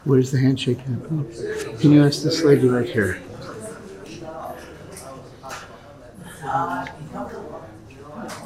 Where's the handshake happening? Can you ask this lady right here?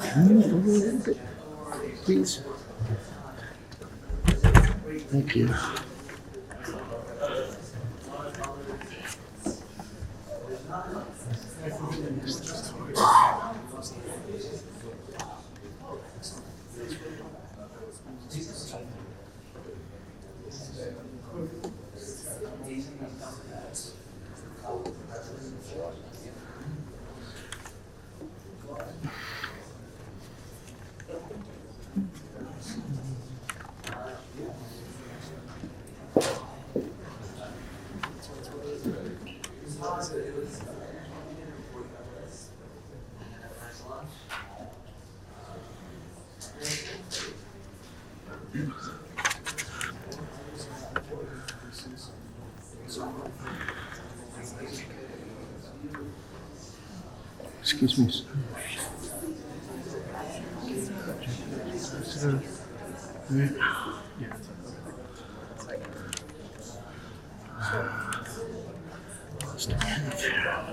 Can you move over a little bit, please? Thank you. Excuse me.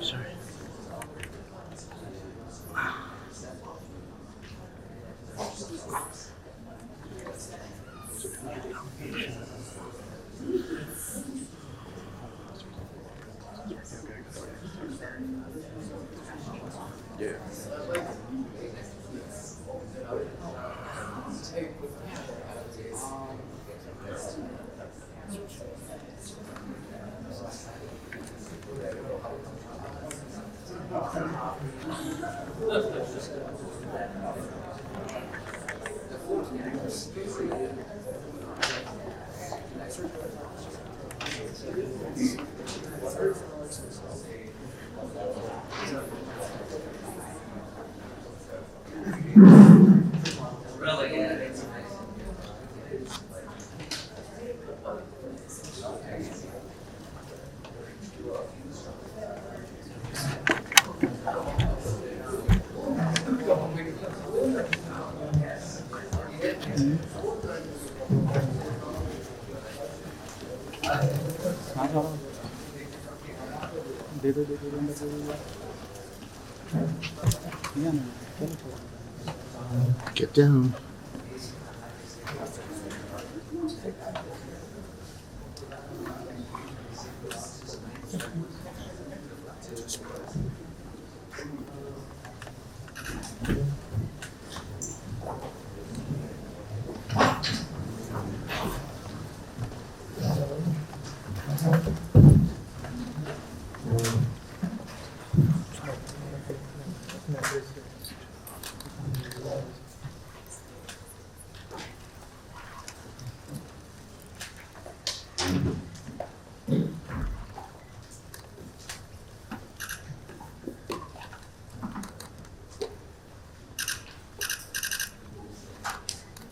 Sorry. Get down.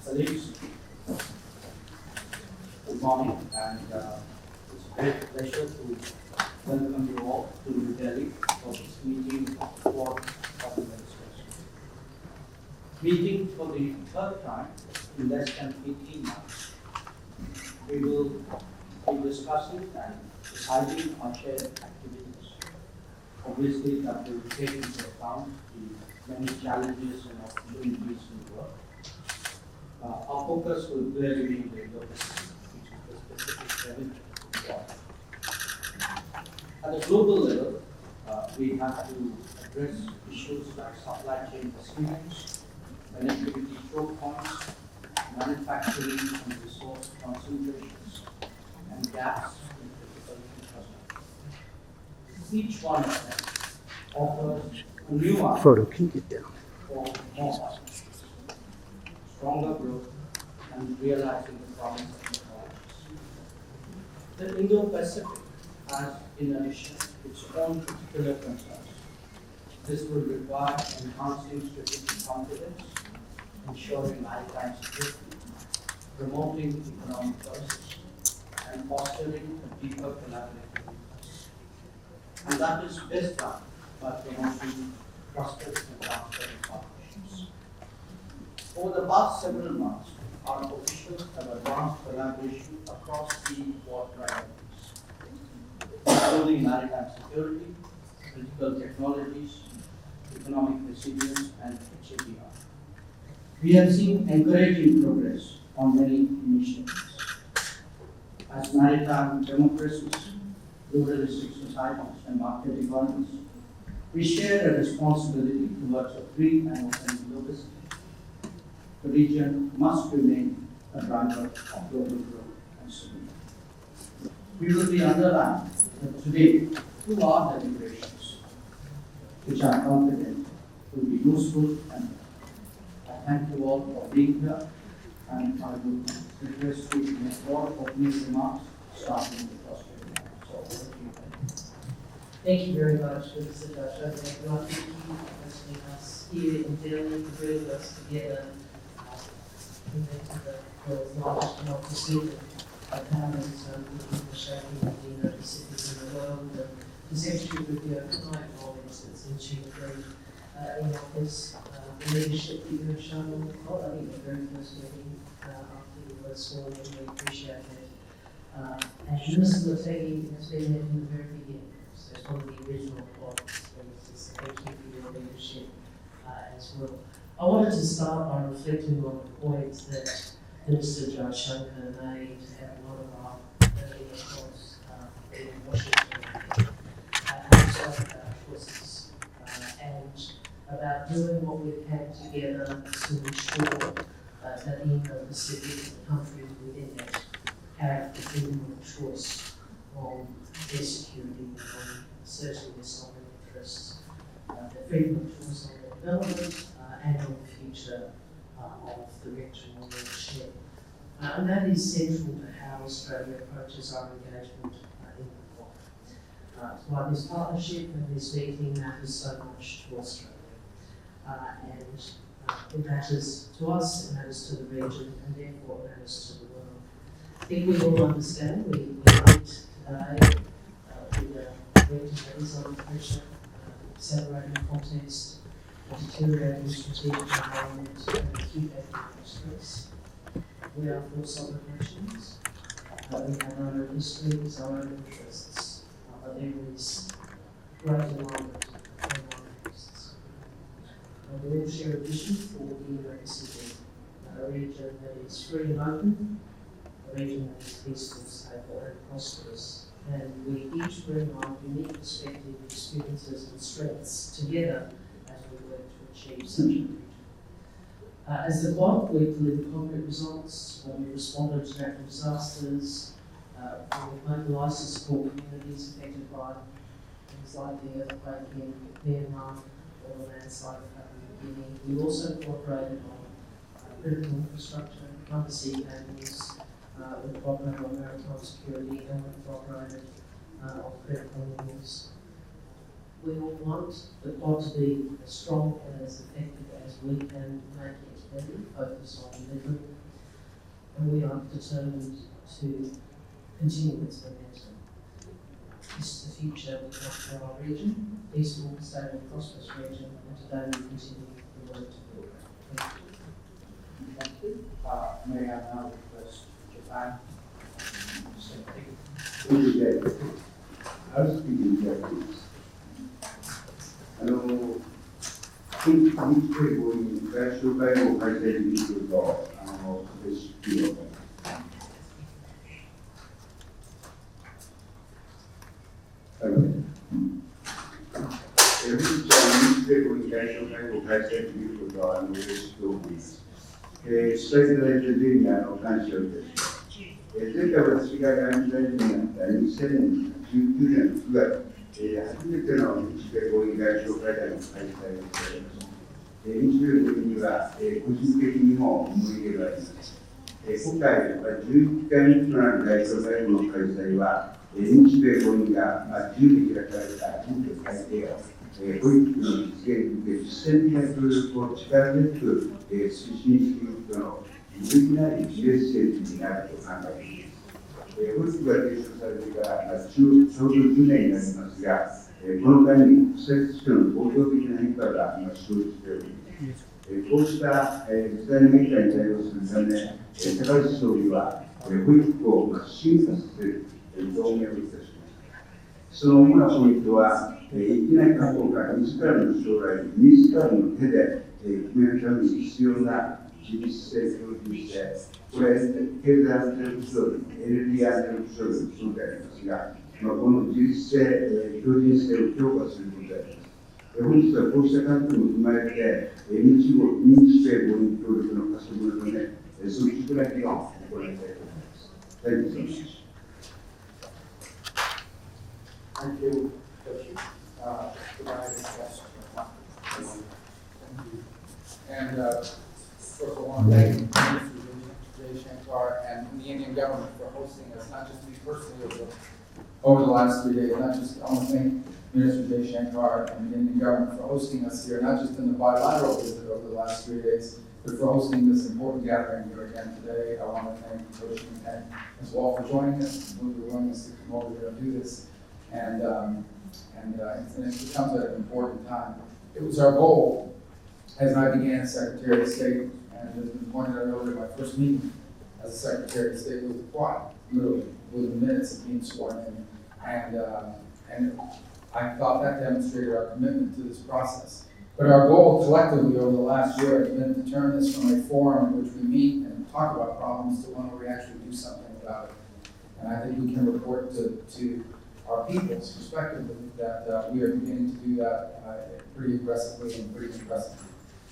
Colleagues, good morning, and it's a great pleasure to welcome you all to New Delhi for this meeting of the Board of Administration. Meeting for the third time in less than 18 months. We will be discussing and deciding on shared activities. Obviously, that will take into account the many challenges and opportunities in the work. Our focus will clearly be in the Indo-Pacific, which is the specific revenue. At the global level, we have to address issues like supply chain disputes, connectivity choke points, manufacturing and resource concentrations, and gaps in critical infrastructure. Each one of them offers a new Photo, can you get down? for more partnerships, stronger growth, and realizing the promise of technologies. The Indo-Pacific has, in addition, its own particular concerns. This will require enhancing strategic confidence, ensuring maritime security, promoting economic choices, and fostering a deeper collaborative. And that is best done by promoting trusted and transparent partnerships. Over the past several months, our officials have advanced collaboration across key war priorities, including maritime security, critical technologies, economic resilience, and HAPR. We have seen encouraging progress on many initiatives. As maritime democracies, pluralistic societies, and market economies, we share a responsibility towards a free and open Indo-Pacific. The region must remain a driver of global growth and stability. We will be underlined that today, through our deliberations, which I am confident will be useful, and I thank you all for being here, and I would request you to make more opening remarks, starting with Australia. So, over to you. Thank you very much, Mr. Jaishankar. And I thank you for hosting us here in Delhi, to bring us together into the world's largest democracy, and empowerment in the shaping of the Indo-Pacific in the world. And essentially, Rubio, can I acknowledge that since you've been in office, the leadership that you have shown, not only the very first meeting after you were sworn in, we appreciate it. And Mr. Motegi has been there from the very beginning. So it's one of the original plots, and so thank you for your leadership as well. I wanted to start by reflecting on the points that Minister Jaishankar made at a lot of our earlier talks in Washington, and spoke about choices and about doing what we can together to ensure that the Indo-Pacific countries within it have the freedom of choice on their security, on asserting their sovereign interests, the freedom of choice on their development, and on the future of the region on their share. And that is central to how Australia approaches our engagement in the bloc. It's why this partnership and this meeting matters so much to Australia. It matters to us, it matters to the region, and therefore it matters to the world. I think we all understand we meet today with a region that is under pressure, accelerating context, deteriorating strategic environment, and acute economic stress. We are four sovereign nations. We have our own histories, our own interests, but there is great alignment between our interests. And we all share a vision for the Indo-Pacific, a region that is free and open, a region that is peaceful, stable, and prosperous. And we each bring our unique perspective, experiences, and strengths together as we work to achieve such a region. As the bloc, we've delivered concrete results when we responded to natural disasters, when we've mobilised to support communities affected by things like the earthquake in Myanmar or the landslide of Papua New Guinea. We've also cooperated on critical infrastructure, undersea cables, we've cooperated on maritime security, and we've cooperated on critical minerals. We all want the bloc to be as strong and as effective as we can make it better, focus on delivery, and we are determined to continue its momentum. This is the future we want for our region, peaceful, stable, prosperous region, and today we continue the work to build it. Thank you. Thank you. May I now request Japan to say thank you. Thank you, I was speaking Japanese. 日米傾向に外相会合を開催できると、嬉しく思います。本日は日米に外相会合を開催できることは嬉しく思います。伝えていただいた例に感謝をいたします。前回私が外務大臣になった2019年9月、初めての日米合意外相会談の開催をしております。日米合意には、個人的にも思い入れがあります。今回は11回目となる外相会合の開催は、日米合意が自由に開かれた日米改定を保育の実現に向け実践的な協力を力強く推進していくとの有益なメッセージになると考えています。保育が提唱されてからちょうど10年になりますが、この間に国際秩序の構造的な変化が生じております。こうした時代の変化に対応するため、高市総理は保育を進化させる表明をいたしました。その主なポイントは、いきなり過去から自らの将来、自らの手で決めるために必要な自立性を供給して、これ、経済安全保障、エネルギー安全保障のそうでありますが、この自立性、強靭性を強化することであります。本日はこうした観点を踏まえて、日米合同協力の加速のため、率直な議論を行いたいと思います。Thank you so much. Thank you, Toshi. Could I request And first of all, I want to thank Mr. Jaishankar and the Indian government for hosting us, not just me personally, over the last 3 days. Not just, I want to thank Minister Jaishankar and the Indian government for hosting us here, not just in the bilateral visit over the last 3 days, but for hosting this important gathering here again today. I want to thank Toshi and as well for joining us, and for your willingness to come over here and do this. And it becomes an important time. It was our goal, as I began as Secretary of State, and it has been pointed out earlier, my first meeting as a Secretary of State was the Quad, literally, within minutes of being sworn in. And I thought that demonstrated our commitment to this process. But our goal collectively over the last year has been to turn this from a forum in which we meet and talk about problems to one where we actually do something about it. And I think we can report to our people's perspective that we are beginning to do that pretty aggressively and pretty impressively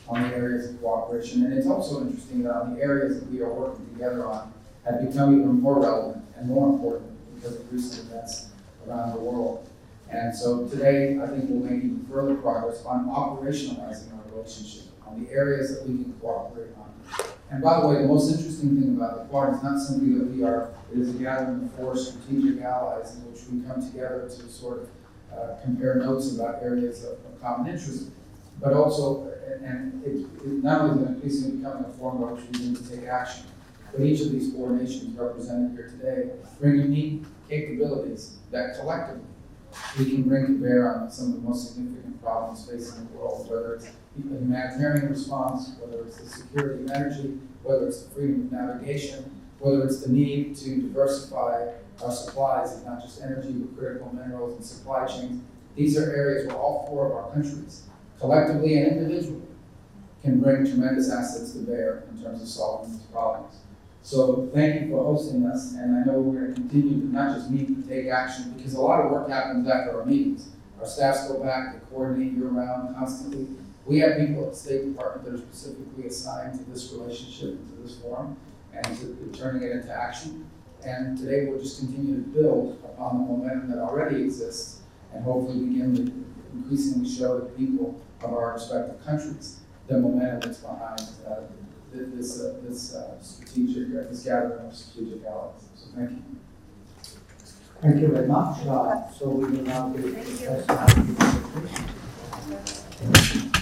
on the areas of cooperation. And it's also interesting that on the areas that we are working together on have become even more relevant and more important because of recent events around the world. And so today, I think we'll make even further progress on operationalizing our relationship, on the areas that we can cooperate on. And by the way, the most interesting thing about the Quad is not simply that it is a gathering of 4 strategic allies in which we come together to sort of compare notes about areas of common interest, but also, and it not only is it increasingly becoming a forum by which we need to take action, but each of these 4 nations represented here today bring unique capabilities that collectively we can bring to bear on some of the most significant problems facing the world, whether it's a humanitarian response, whether it's the security of energy, whether it's the freedom of navigation, whether it's the need to diversify our supplies of not just energy, but critical minerals and supply chains. These are areas where all 4 of our countries, collectively and individually, can bring tremendous assets to bear in terms of solving these problems. So thank you for hosting us, and I know we're going to continue to not just meet but take action, because a lot of work happens after our meetings. Our staffs go back, they coordinate year-round constantly. We have people at the State Department that are specifically assigned to this relationship and to this forum, and to turning it into action. And today we'll just continue to build upon the momentum that already exists, and hopefully begin to increasingly show the people of our respective countries the momentum that's behind this gathering of strategic allies. So thank you. Thank you very much. So we will now take the first